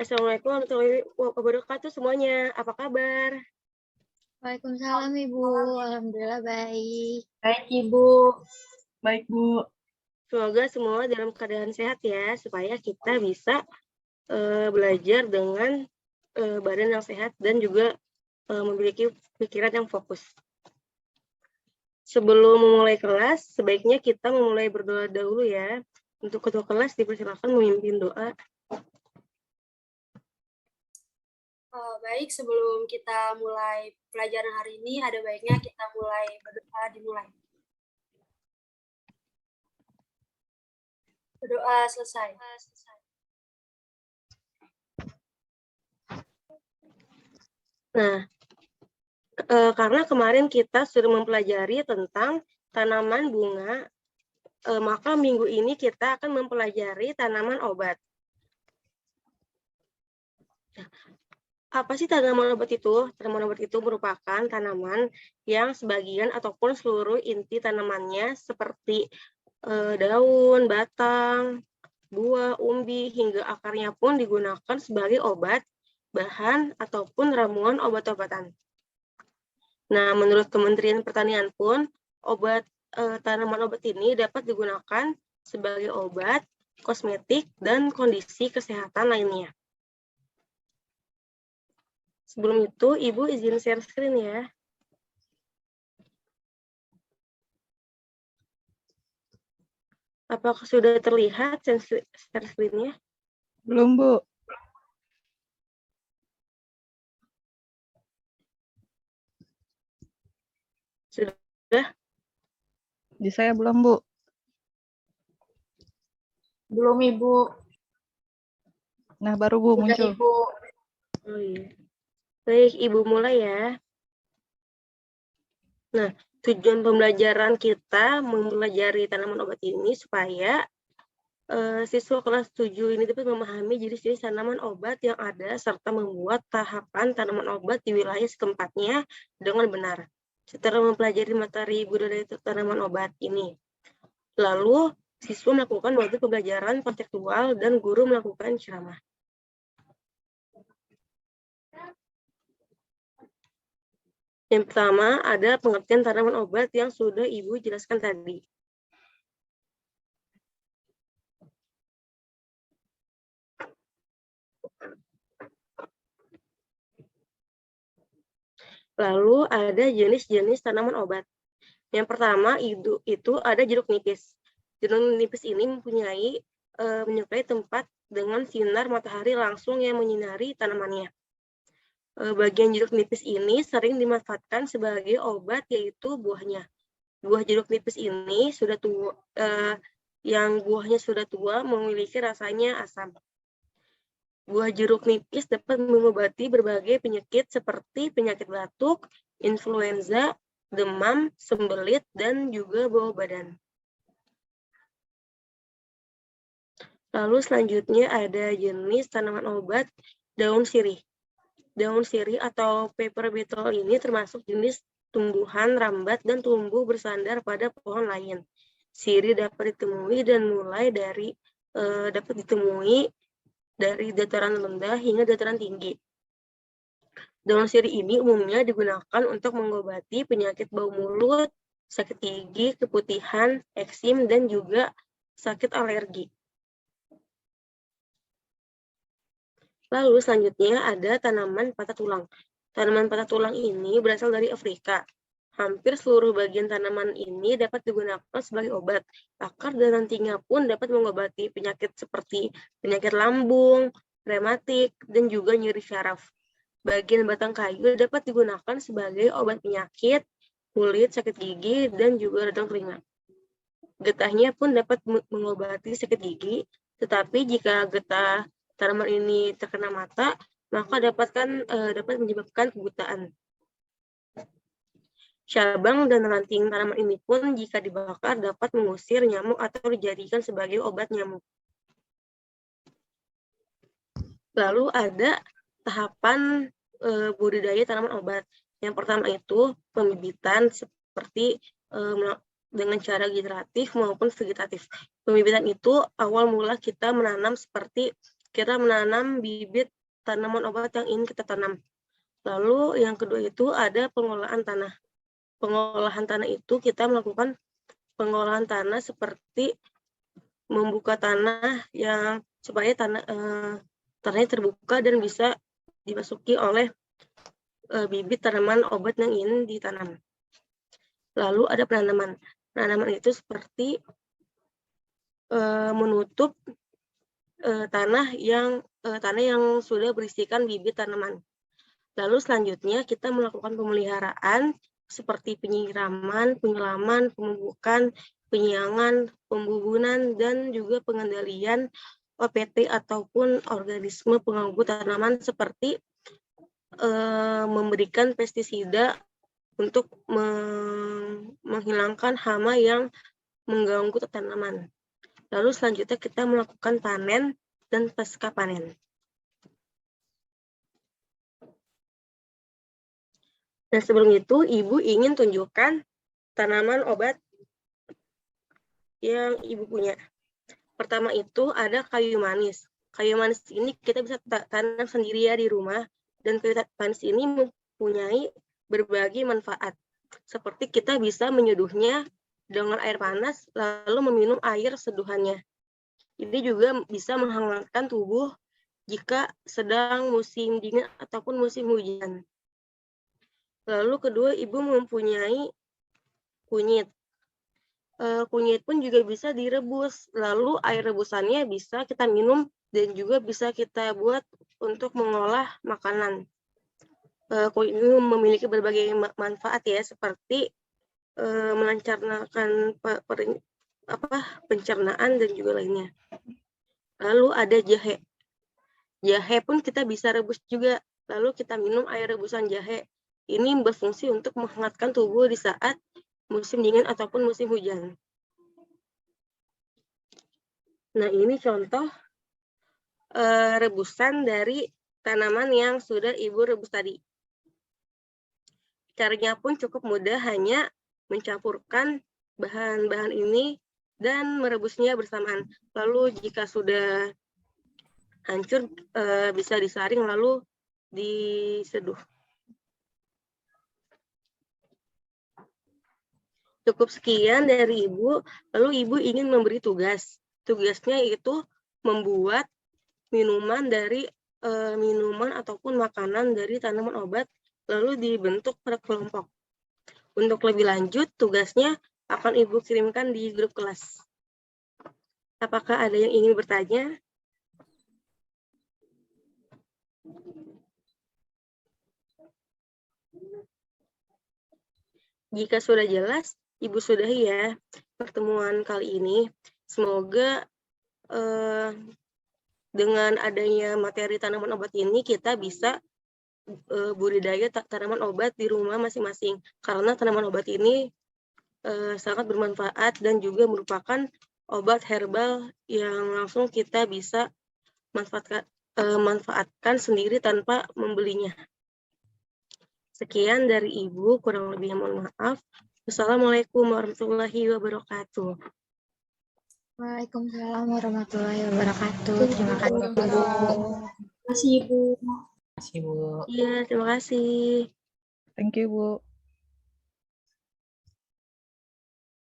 Assalamualaikum warahmatullahi wabarakatuh semuanya. Apa kabar? Waalaikumsalam Ibu. Alhamdulillah baik. Baik Ibu. Baik Bu. Semoga semua dalam keadaan sehat ya, supaya kita bisa belajar dengan badan yang sehat dan juga memiliki pikiran yang fokus. Sebelum memulai kelas, sebaiknya kita memulai berdoa dahulu ya. Untuk ketua kelas dipersilakan memimpin doa. Baik, sebelum kita mulai pelajaran hari ini, ada baiknya kita dimulai. Berdoa selesai. Nah, karena kemarin kita sudah mempelajari tentang tanaman bunga, maka minggu ini kita akan mempelajari tanaman obat. Apa sih tanaman obat itu? Tanaman obat itu merupakan tanaman yang sebagian ataupun seluruh inti tanamannya seperti daun, batang, buah, umbi, hingga akarnya pun digunakan sebagai obat, bahan, ataupun ramuan obat-obatan. Nah, menurut Kementerian Pertanian pun, tanaman obat ini dapat digunakan sebagai obat, kosmetik, dan kondisi kesehatan lainnya. Sebelum itu, Ibu izin share screen ya. Apakah sudah terlihat share screen-nya? Belum Bu. Sudah? Di saya belum Bu. Belum Ibu. Nah baru Bu Sudah muncul. Ibu. Oh iya. Baik, Ibu mulai ya. Nah, tujuan pembelajaran kita mempelajari tanaman obat ini supaya siswa kelas 7 ini dapat memahami jenis-jenis tanaman obat yang ada serta membuat tahapan tanaman obat di wilayah setempatnya dengan benar. Setelah mempelajari materi budidaya tanaman obat ini. Lalu, siswa melakukan modul pembelajaran konseptual dan guru melakukan ceramah. Yang pertama, ada pengertian tanaman obat yang sudah Ibu jelaskan tadi. Lalu ada jenis-jenis tanaman obat. Yang pertama itu ada jeruk nipis. Jeruk nipis ini menyukai tempat dengan sinar matahari langsung yang menyinari tanamannya. Bagian jeruk nipis ini sering dimanfaatkan sebagai obat, yaitu buahnya. Buah jeruk nipis ini sudah tua, yang buahnya sudah tua memiliki rasanya asam. Buah jeruk nipis dapat mengobati berbagai penyakit seperti penyakit batuk, influenza, demam, sembelit, dan juga bau badan. Lalu selanjutnya ada jenis tanaman obat daun sirih. Daun sirih atau paper beetle ini termasuk jenis tumbuhan rambat dan tumbuh bersandar pada pohon lain. Sirih dapat ditemui dari dataran rendah hingga dataran tinggi. Daun sirih ini umumnya digunakan untuk mengobati penyakit bau mulut, sakit gigi, keputihan, eksim, dan juga sakit alergi. Lalu selanjutnya ada tanaman patah tulang. Tanaman patah tulang ini berasal dari Afrika. Hampir seluruh bagian tanaman ini dapat digunakan sebagai obat. Akar dan rantingnya pun dapat mengobati penyakit seperti penyakit lambung, rematik, dan juga nyeri syaraf. Bagian batang kayu dapat digunakan sebagai obat penyakit, kulit, sakit gigi, dan juga radang keringat. Getahnya pun dapat mengobati sakit gigi, tetapi jika getah tanaman ini terkena mata, maka dapat menyebabkan kebutaan. Cabang dan ranting tanaman ini pun jika dibakar dapat mengusir nyamuk atau dijadikan sebagai obat nyamuk. Lalu ada tahapan budidaya tanaman obat. Yang pertama itu pembibitan seperti dengan cara generatif maupun vegetatif. Pembibitan itu awal mula kita menanam bibit tanaman obat yang ingin kita tanam. Lalu yang kedua itu ada pengolahan tanah. Pengolahan tanah itu kita melakukan pengolahan tanah seperti membuka tanah yang supaya tanahnya terbuka dan bisa dimasuki oleh bibit tanaman obat yang ingin ditanam. Lalu ada penanaman. Penanaman itu seperti menutup tanah yang sudah berisikan bibit tanaman. Lalu selanjutnya kita melakukan pemeliharaan seperti penyiraman, penyelaman, pemupukan, penyiangan, pembubunan, dan juga pengendalian OPT ataupun organisme pengganggu tanaman seperti memberikan pestisida untuk menghilangkan hama yang mengganggu tanaman. Lalu selanjutnya kita melakukan panen dan pasca panen. Dan sebelum itu, Ibu ingin tunjukkan tanaman obat yang Ibu punya. Pertama itu ada kayu manis. Kayu manis ini kita bisa tanam sendiri ya di rumah. Dan kayu manis ini mempunyai berbagai manfaat. Seperti kita bisa menyeduhnya dengan air panas, lalu meminum air seduhannya. Ini juga bisa menghangatkan tubuh jika sedang musim dingin ataupun musim hujan. Lalu kedua, Ibu mempunyai kunyit. Kunyit pun juga bisa direbus. Lalu air rebusannya bisa kita minum dan juga bisa kita buat untuk mengolah makanan. Kunyit ini memiliki berbagai manfaat ya, seperti melancarkan pencernaan dan juga lainnya. Lalu ada jahe. Jahe pun kita bisa rebus juga. Lalu kita minum air rebusan jahe. Ini berfungsi untuk menghangatkan tubuh di saat musim dingin ataupun musim hujan. Nah, ini contoh rebusan dari tanaman yang sudah Ibu rebus tadi. Caranya pun cukup mudah, hanya mencampurkan bahan-bahan ini dan merebusnya bersamaan. Lalu jika sudah hancur, bisa disaring lalu diseduh. Cukup sekian dari Ibu, lalu Ibu ingin memberi tugas. Tugasnya itu membuat minuman ataupun makanan dari tanaman obat, lalu dibentuk per kelompok. Untuk lebih lanjut, tugasnya akan Ibu kirimkan di grup kelas. Apakah ada yang ingin bertanya? Jika sudah jelas, Ibu sudahi ya pertemuan kali ini. Semoga dengan adanya materi tanaman obat ini kita bisa budidaya tanaman obat di rumah masing-masing. Karena tanaman obat ini sangat bermanfaat dan juga merupakan obat herbal yang langsung kita bisa manfaatkan sendiri tanpa membelinya. Sekian dari Ibu, kurang lebihnya mohon maaf. Wassalamualaikum warahmatullahi wabarakatuh. Waalaikumsalam warahmatullahi wabarakatuh. Terima kasih, Bu. Terima kasih, Ibu. Iya, terima kasih. Thank you, Bu.